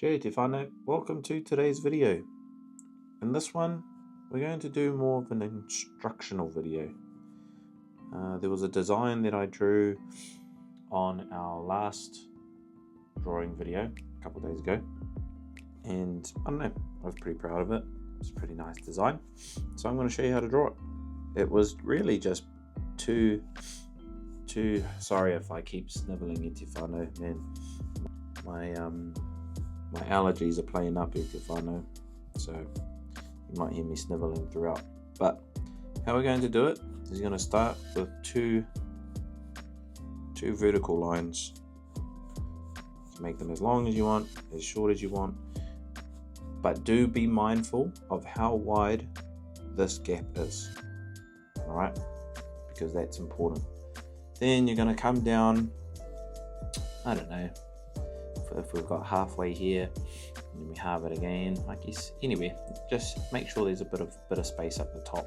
Kia te whānau, welcome to today's video. In this one, we're going to do more of an instructional video. There was a design that I drew on our last drawing video a couple of days ago, and I don't know, I was pretty proud of it. It's a pretty nice design, so I'm going to show you how to draw it. It was really just two sorry if I keep sniveling e te whānau, man. My allergies are playing up e te whānau, so you might hear me sniveling throughout. But how we're going to do it is you're going to start with two vertical lines. You can make them as long as you want, as short as you want, but do be mindful of how wide this gap is, alright, because that's important. Then you're going to come down, I don't know, if we've got halfway here, and then we halve it again, I guess. Anyway, just make sure there's a bit of space up the top,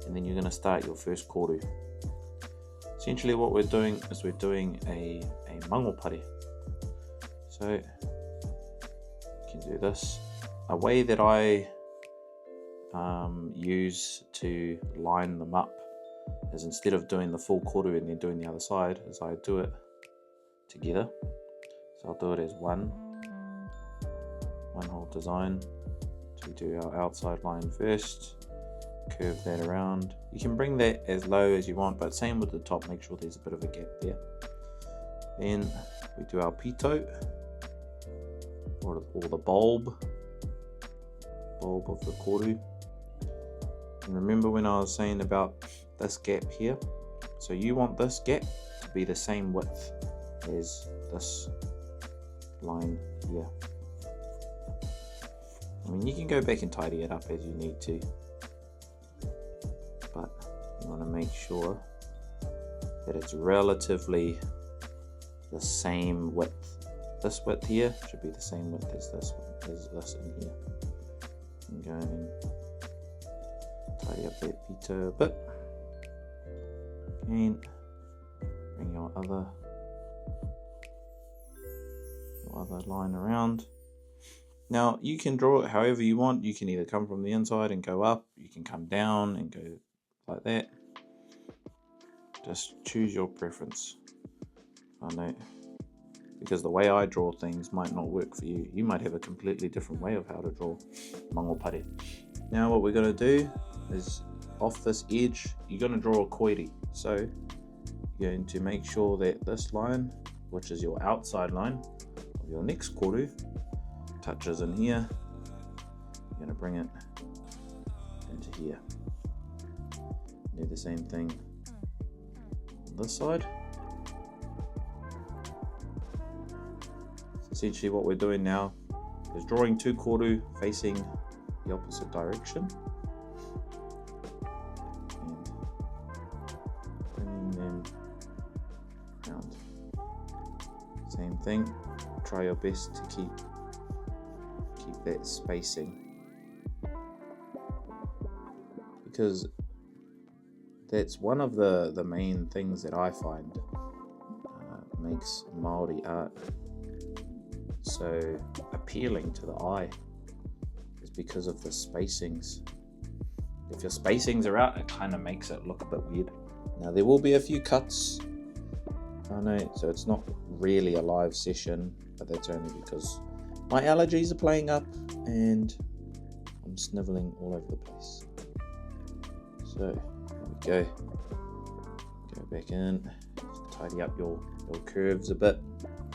and then you're going to start your first koru. Essentially what we're doing is we're doing a Mangōpare. So you can do this. A way that I use to line them up is, instead of doing the full koru and then doing the other side, is I do it together. So I'll do it as one whole design. So we do our outside line first, curve that around. You can bring that as low as you want, but same with the top, make sure there's a bit of a gap there. Then we do our pito, or the bulb of the koru. And remember when I was saying about this gap here? So you want this gap to be the same width as this line here. I mean, you can go back and tidy it up as you need to, but you want to make sure that it's relatively the same width. This width here should be the same width as this one, as this in here. And go and tidy up that pito a bit. Again, bring your other line around. Now you can draw it however you want. You can either come from the inside and go up, you can come down and go like that. Just choose your preference. I know, because the way I draw things might not work for you. You might have a completely different way of how to draw Mangōpare. Now what we're going to do is, off this edge, you're going to draw a koiri. So you're going to make sure that this line, which is your outside line of your next koru, touches in here. You're going to bring it into here. Do the same thing on this side. So essentially what we're doing now is drawing two koru facing the opposite direction and bringing them around. Same thing, try your best to keep that spacing, because that's one of the main things that I find makes Māori art so appealing to the eye, is because of the spacings. If your spacings are out, it kind of makes it look a bit weird. Now there will be a few cuts, I know, so it's not really a live session, but that's only because my allergies are playing up and I'm sniveling all over the place. So there we go. Go back in, just tidy up your curves a bit.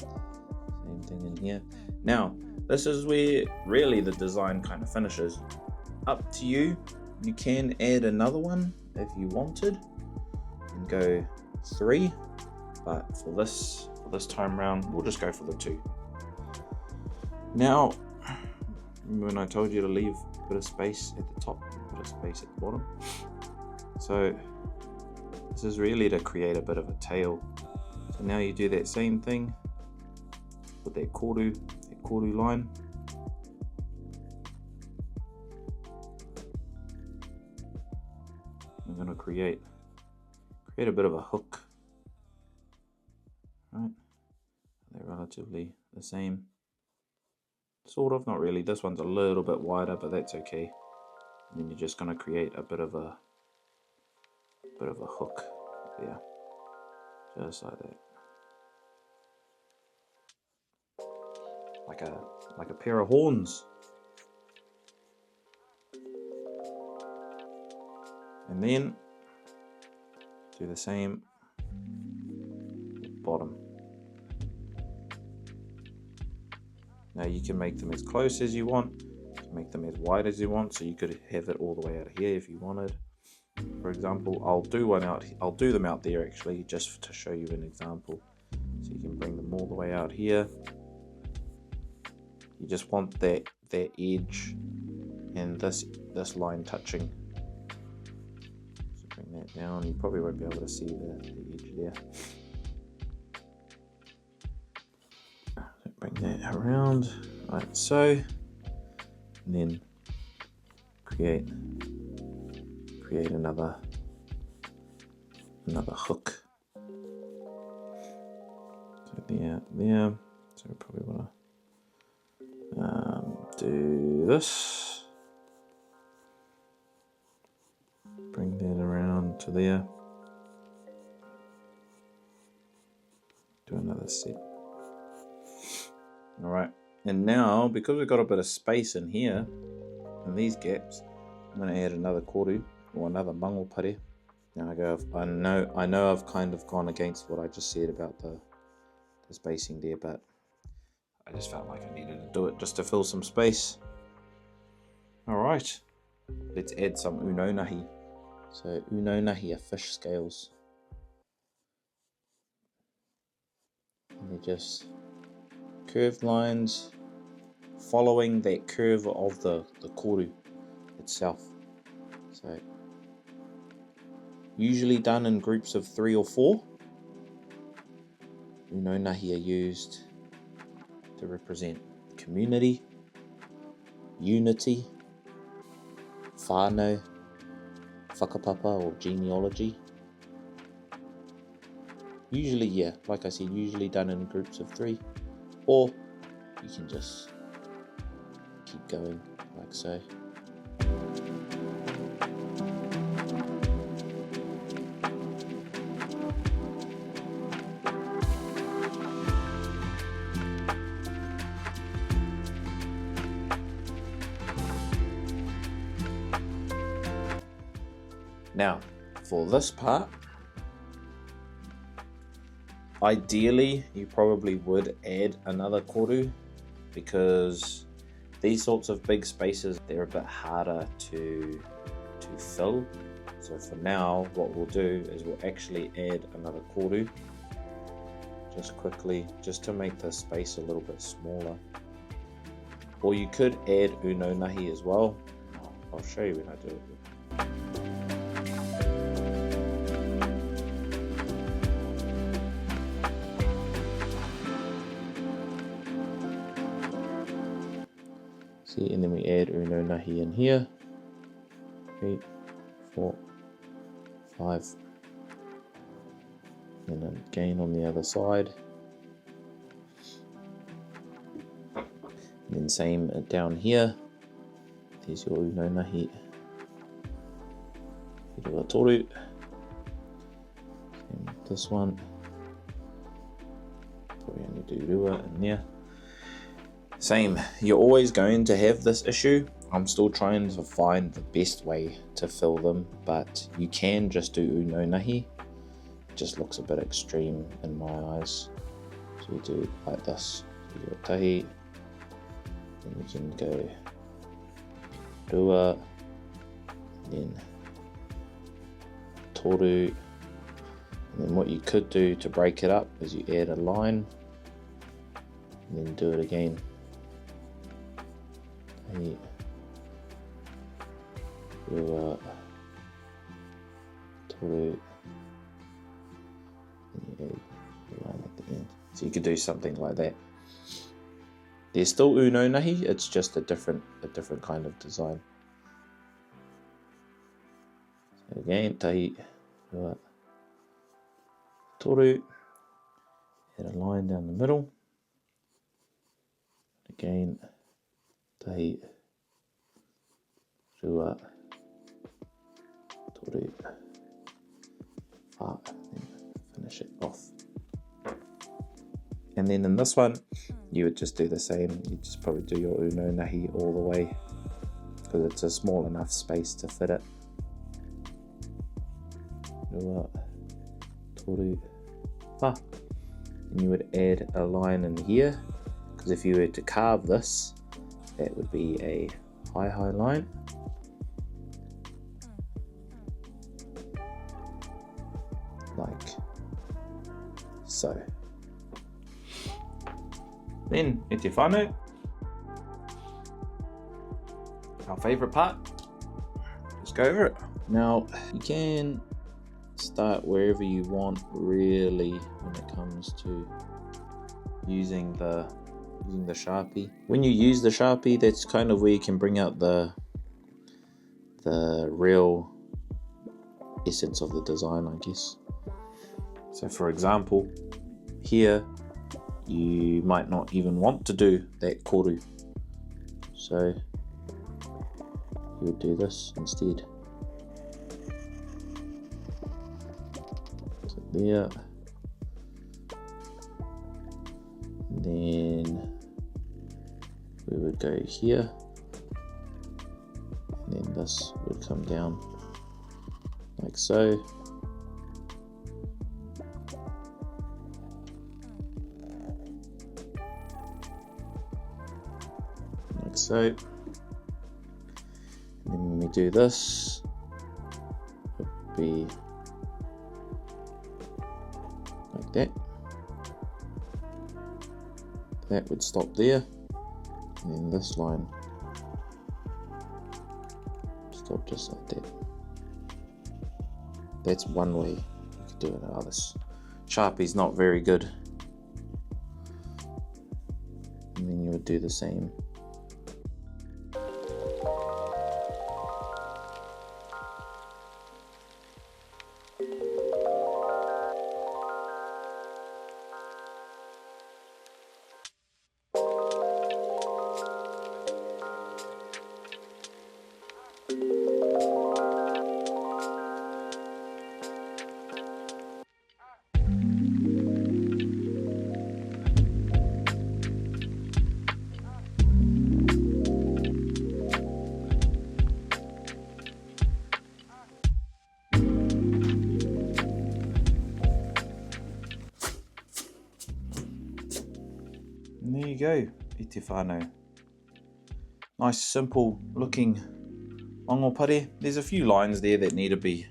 Same thing in here. Now this is where really the design kind of finishes. Up to you. You can add another one if you wanted and go 3, but for this time round we'll just go for the 2. Now, remember when I told you to leave a bit of space at the top, a bit of space at the bottom? So this is really to create a bit of a tail. So now you do that same thing with that koru line. I'm going to create a bit of a hook. Right? They're relatively the same. Sort of, not really. This one's a little bit wider, but that's okay. And then you're just going to create a bit of a hook there, just like that, like a pair of horns. And then do the same bottom. Now you can make them as close as you want, you can make them as wide as you want, so you could have it all the way out here if you wanted. For example, I'll do them out there actually, just to show you an example. So you can bring them all the way out here. You just want that edge and this line touching. So bring that down. You probably won't be able to see the edge there. Bring that around like so, and then create another hook. So there. So we probably want to do this. Bring that around to there. Do another set. Alright, and now because we've got a bit of space in here, in these gaps, I'm going to add another koru, or another Mangōpare. Now I know I've kind of gone against what I just said about the spacing there, but I just felt like I needed to do it just to fill some space. Alright, let's add some unonahi. So unonahi are fish scales. And they're just curved lines following that curve of the koru itself. So usually done in groups of 3 or 4. Unonahi are used to represent community, unity, whānau, whakapapa or genealogy. Usually, yeah, like I said, usually done in groups of 3. Or you can just keep going like so. Now, for this part, ideally, you probably would add another koru because these sorts of big spaces, they're a bit harder to fill. So for now, what we'll do is we'll actually add another koru just quickly, just to make the space a little bit smaller. Or you could add unonahi as well. I'll show you when I do it. See, and then we add unonahi in here. 3, 4, 5. And then again on the other side. And then same down here. There's your unonahi. Hirua toru. And this one. Probably only do rua in there. Same, you're always going to have this issue. I'm still trying to find the best way to fill them, but you can just do unonahi. It just looks a bit extreme in my eyes. So you do it like this. So you do a tahi, then you can go rua, then toru, and then what you could do to break it up is you add a line, and then do it again. Rua, toru, and you add the line at the end. So you could do something like that. There's still unonahi, it's just a different kind of design. So again, tahi, rua, toru, add a line down the middle. Again, Tahi, rua, toru, wha, and then finish it off. And then in this one, you would just do the same. You just probably do your uno nahi all the way, because it's a small enough space to fit it. Rua, toru, wha. And you would add a line in here, because if you were to carve this, that would be a high line. Like so. Then, e te whānau, our favourite part. Let's go over it. Now, you can start wherever you want, really, when it comes to using the Sharpie. When you use the Sharpie, that's kind of where you can bring out the real essence of the design, I guess. So for example, here you might not even want to do that koru, so you would do this instead. So there, and then we would go here, and then this would come down like so. Like so. And then when we do this, it would be like that. That would stop there, and then this line stop just like that. That's one way you could do it. This Sharpie's not very good. And then you would do the same. And there you go, e te whānau. Nice simple looking Mangōpare. There's a few lines there that need to be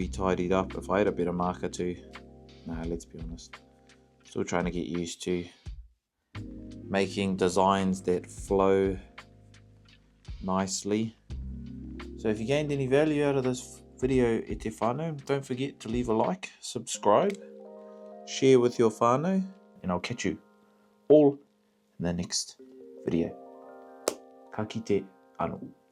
tidied up. If I had a better marker too. Nah, let's be honest. Still trying to get used to making designs that flow nicely. So if you gained any value out of this video, e te whānau, don't forget to leave a like, subscribe, share with your whānau, and I'll catch you all in the next video. Ka kite anō.